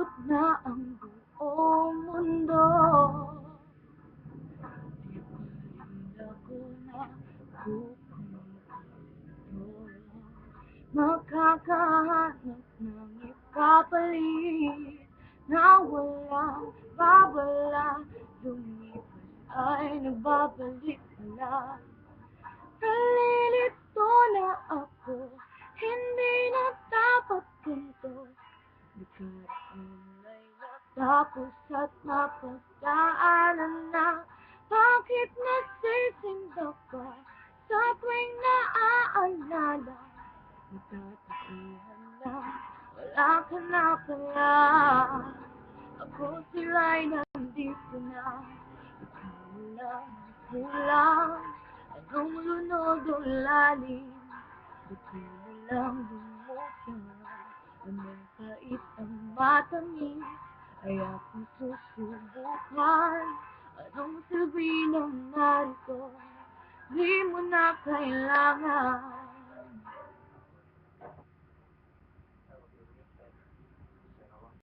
Umabot na ang buong mundo. Di pa rin ako nakukumpleto. Makakahanap ng ipapalit na walang babala. Lumipas ay nagbabalik na. Nalilito na ako, hindi na dapat ganito. Nagkaroon ay natapos at napagdaanan na. Bakit nasisindak ka sa tuwing naaalala? Natatauhan na, wala ka na pala. Ako sila'y nandito na. Ikaw lang kulang. Anong lunod o lalim? Buti na lang lumutang. Anong kait ang matamis ay aking susubukan. Anong silbi ng narito? Di mo na kailangan.